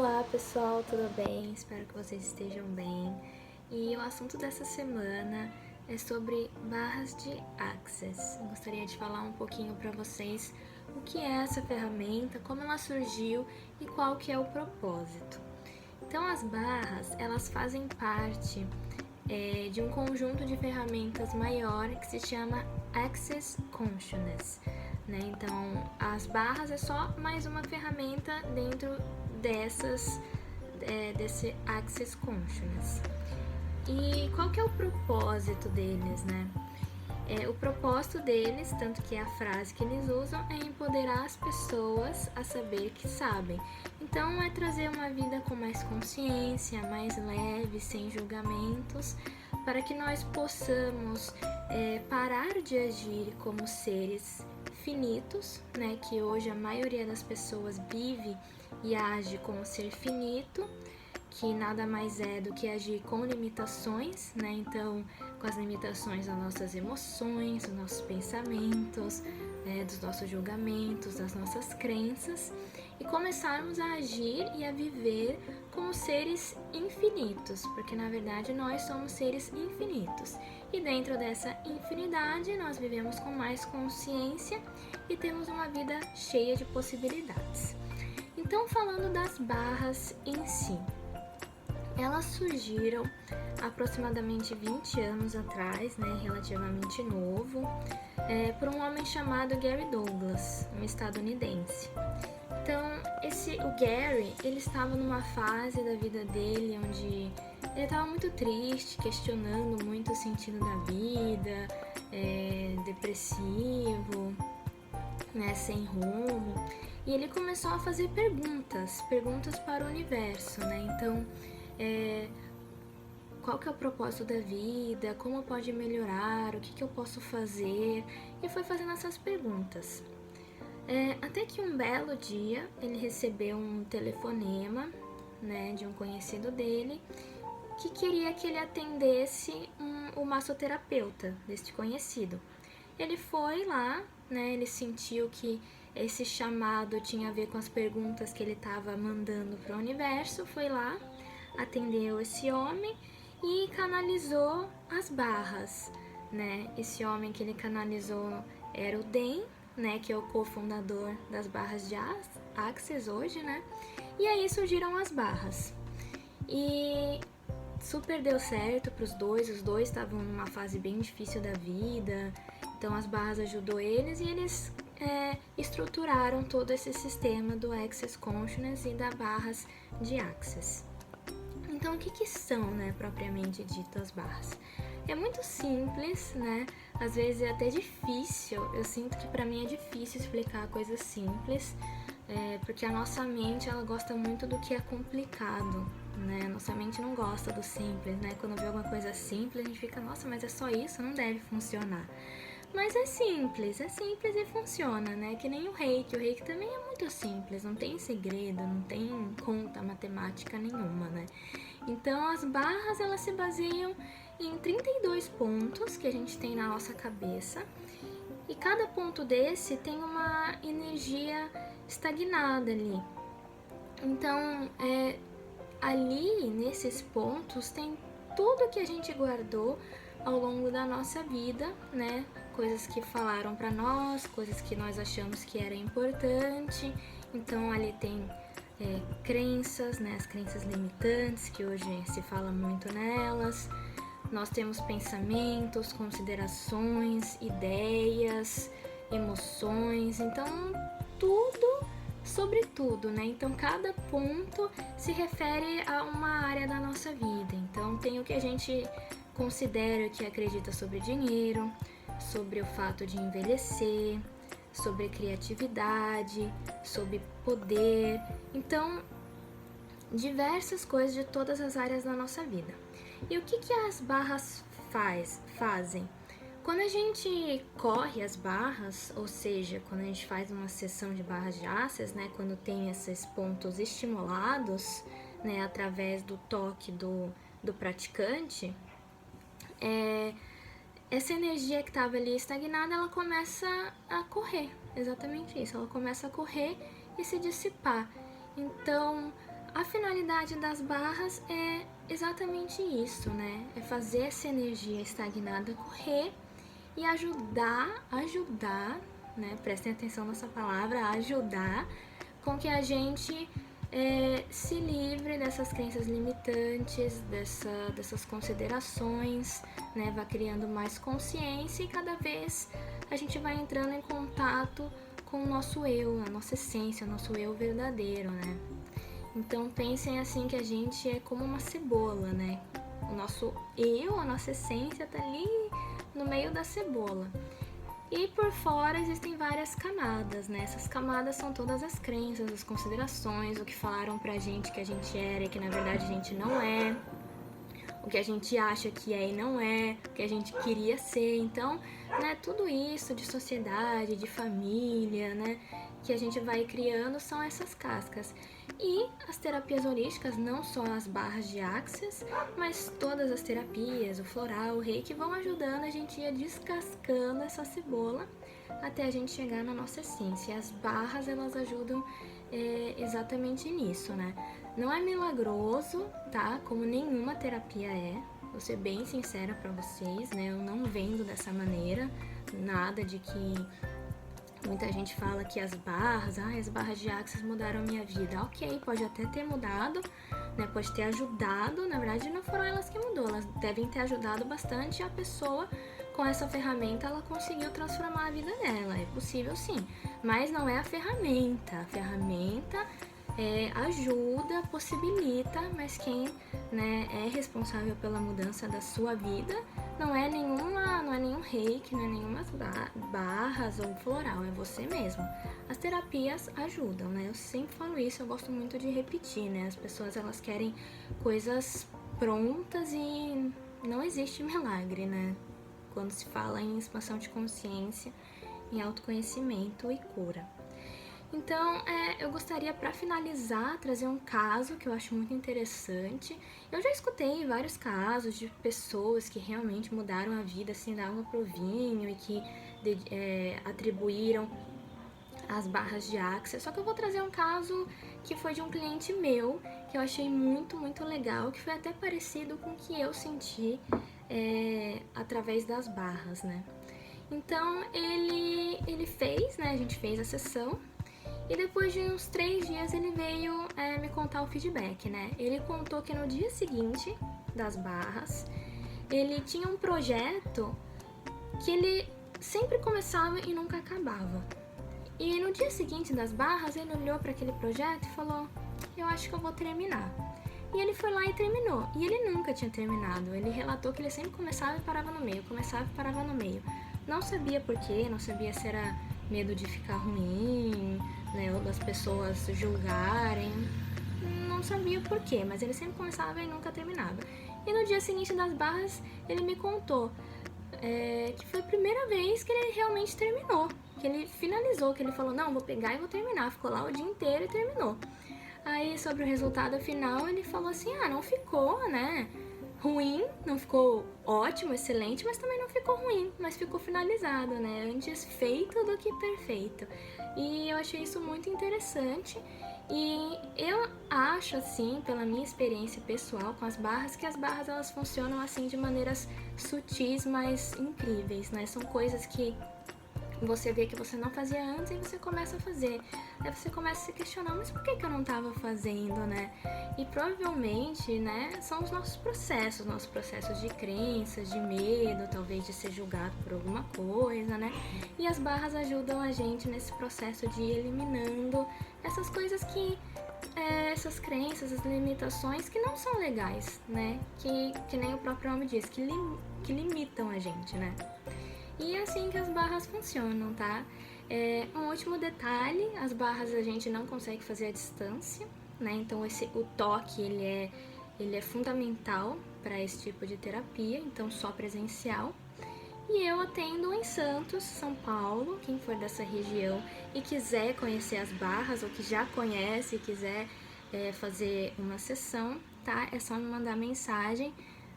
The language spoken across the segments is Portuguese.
Olá pessoal, tudo bem? Espero que vocês estejam bem. E o assunto dessa semana é sobre barras de Access. Eu gostaria de falar um pouquinho para vocês o que é essa ferramenta, como ela surgiu e qual que é o propósito. Então as barras, elas fazem parte de um conjunto de ferramentas maior que se chama Access Consciousness. Então, as barras é só mais uma ferramenta dentro desse Access Consciousness. E qual que é o propósito deles, né? O propósito deles, tanto que é a frase que eles usam, é empoderar as pessoas a saber que sabem. Então, é trazer uma vida com mais consciência, mais leve, sem julgamentos, para que nós possamos parar de agir como seres finitos, né? Que hoje a maioria das pessoas vive e age como ser finito, que nada mais é do que agir com limitações, né? Então, com as limitações das nossas emoções, dos nossos pensamentos, dos nossos julgamentos, das nossas crenças, e começarmos a agir e a viver como seres infinitos, porque na verdade nós somos seres infinitos. E dentro dessa infinidade, nós vivemos com mais consciência e temos uma vida cheia de possibilidades. Então, falando das barras em si, elas surgiram aproximadamente 20 anos atrás, né, relativamente novo, por um homem chamado Gary Douglas, um estadunidense. Então, o Gary, ele estava numa fase da vida dele onde ele estava muito triste, questionando muito o sentido da vida, depressivo, né, sem rumo. E ele começou a fazer perguntas para o universo, né? Então, qual que é o propósito da vida, como pode melhorar, o que eu posso fazer, e foi fazendo essas perguntas. Até que um belo dia ele recebeu um telefonema, né, de um conhecido dele que queria que ele atendesse o massoterapeuta deste conhecido. Ele foi lá, né, ele sentiu que esse chamado tinha a ver com as perguntas que ele estava mandando para o universo, foi lá, atendeu esse homem e canalizou as barras, né? Esse homem que ele canalizou era o Dan, né, que é o cofundador das barras de Access hoje, né? E aí surgiram as barras. E super deu certo para os dois estavam numa fase bem difícil da vida, então as barras ajudou eles e eles estruturaram todo esse sistema do Access Consciousness e da barras de Access. Então, o que são, né, propriamente dito as barras? É muito simples, né? Às vezes é até difícil, eu sinto que pra mim é difícil explicar coisas simples, porque a nossa mente, ela gosta muito do que é complicado, né? A nossa mente não gosta do simples, né? Quando vê alguma coisa simples, a gente fica, nossa, mas é só isso? Não deve funcionar. Mas é simples e funciona, né? Que nem o reiki também é muito simples, não tem segredo, não tem conta matemática nenhuma, né? Então as barras, elas se baseiam em 32 pontos que a gente tem na nossa cabeça, e cada ponto desse tem uma energia estagnada ali. Então, ali nesses pontos tem tudo que a gente guardou ao longo da nossa vida, né? Coisas que falaram para nós, coisas que nós achamos que era importante. Então ali tem crenças, né? As crenças limitantes, que hoje se fala muito nelas. Nós temos pensamentos, considerações, ideias, emoções. Então tudo sobre tudo, né? Então cada ponto se refere a uma área da nossa vida. Então tem o que a gente considera, que acredita sobre dinheiro, sobre o fato de envelhecer, sobre criatividade, sobre poder. Então, diversas coisas de todas as áreas da nossa vida. E o que as barras fazem? Quando a gente corre as barras, ou seja, quando a gente faz uma sessão de barras de Access, né, quando tem esses pontos estimulados, né, através do toque do praticante, essa energia que estava ali estagnada, ela começa a correr, exatamente isso, ela começa a correr e se dissipar. Então, A finalidade das barras é exatamente isso, né? É fazer essa energia estagnada correr e ajudar, né? Prestem atenção nessa palavra, ajudar com que a gente se livre dessas crenças limitantes, dessas considerações, né? Vai criando mais consciência e cada vez a gente vai entrando em contato com o nosso eu, a nossa essência, o nosso eu verdadeiro, né? Então pensem assim que a gente é como uma cebola, né? O nosso eu, a nossa essência tá ali no meio da cebola. E por fora existem várias camadas, né? Essas camadas são todas as crenças, as considerações, o que falaram pra gente que a gente era e que na verdade a gente não é, o que a gente acha que é e não é, o que a gente queria ser. Então, né, tudo isso de sociedade, de família, né, que a gente vai criando são essas cascas. E as terapias holísticas, não só as barras de Axis, mas todas as terapias, o floral, o reiki, vão ajudando a gente a ir descascando essa cebola até a gente chegar na nossa essência. E as barras, elas ajudam exatamente nisso, né? Não é milagroso, tá? Como nenhuma terapia é. Vou ser bem sincera pra vocês, né? Eu não vendo dessa maneira nada de que muita gente fala que as barras de Axis mudaram a minha vida. Ok, pode até ter mudado, né? Pode ter ajudado. Na verdade, não foram elas que mudou. Elas devem ter ajudado bastante a pessoa. Com essa ferramenta, ela conseguiu transformar a vida dela. É possível sim, mas não é a ferramenta. A ferramenta ajuda, possibilita, mas quem, né, é responsável pela mudança da sua vida não é nenhum reiki, não é nenhuma barras ou floral, é você mesmo. As terapias ajudam, né? Eu sempre falo isso, eu gosto muito de repetir, né? As pessoas, elas querem coisas prontas e não existe milagre, né? Quando se fala em expansão de consciência, em autoconhecimento e cura. Então, eu gostaria, para finalizar, trazer um caso que eu acho muito interessante. Eu já escutei vários casos de pessoas que realmente mudaram a vida assim da água pro vinho e que atribuíram as barras de Axis. Só que eu vou trazer um caso que foi de um cliente meu, que eu achei muito, muito legal, que foi até parecido com o que eu senti através das barras, né? Então, ele fez, né? A gente fez a sessão. E depois de uns 3 dias ele veio me contar o feedback, né? Ele contou que no dia seguinte das barras, ele tinha um projeto que ele sempre começava e nunca acabava. E no dia seguinte das barras, ele olhou para aquele projeto e falou: eu acho que eu vou terminar. E ele foi lá e terminou. E ele nunca tinha terminado. Ele relatou que ele sempre começava e parava no meio, começava e parava no meio. Não sabia por quê, não sabia se era medo de ficar ruim, né, ou das pessoas julgarem, não sabia por quê, mas ele sempre começava e nunca terminava. E no dia seguinte das barras, ele me contou que foi a primeira vez que ele realmente terminou, que ele finalizou, que ele falou, não, vou pegar e vou terminar, ficou lá o dia inteiro e terminou. Aí, sobre o resultado final, ele falou assim, não ficou, né, ruim, não ficou ótimo, excelente, mas também não ficou ruim, mas ficou finalizado, né? Antes feito do que perfeito. E eu achei isso muito interessante. E eu acho, assim, pela minha experiência pessoal com as barras, que as barras, elas funcionam, assim, de maneiras sutis, mas incríveis, né? São coisas que você vê que você não fazia antes e você começa a fazer. Aí você começa a se questionar, mas por que eu não estava fazendo, né? E provavelmente, né, são os nossos processos de crenças, de medo, talvez de ser julgado por alguma coisa, né? E as barras ajudam a gente nesse processo de ir eliminando essas coisas que essas crenças, as limitações que não são legais, né? Que nem o próprio nome diz, que limitam a gente, né? E é assim que as barras funcionam, tá? Um último detalhe, as barras a gente não consegue fazer à distância, né? Então o toque, ele é fundamental para esse tipo de terapia, então só presencial. E eu atendo em Santos, São Paulo, quem for dessa região e quiser conhecer as barras, ou que já conhece e quiser fazer uma sessão, tá? É só me mandar mensagem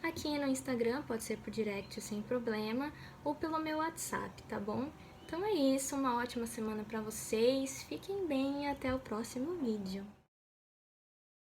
aqui no Instagram, pode ser por direct sem problema, ou pelo meu WhatsApp, tá bom? Então é isso, uma ótima semana pra vocês, fiquem bem e até o próximo vídeo.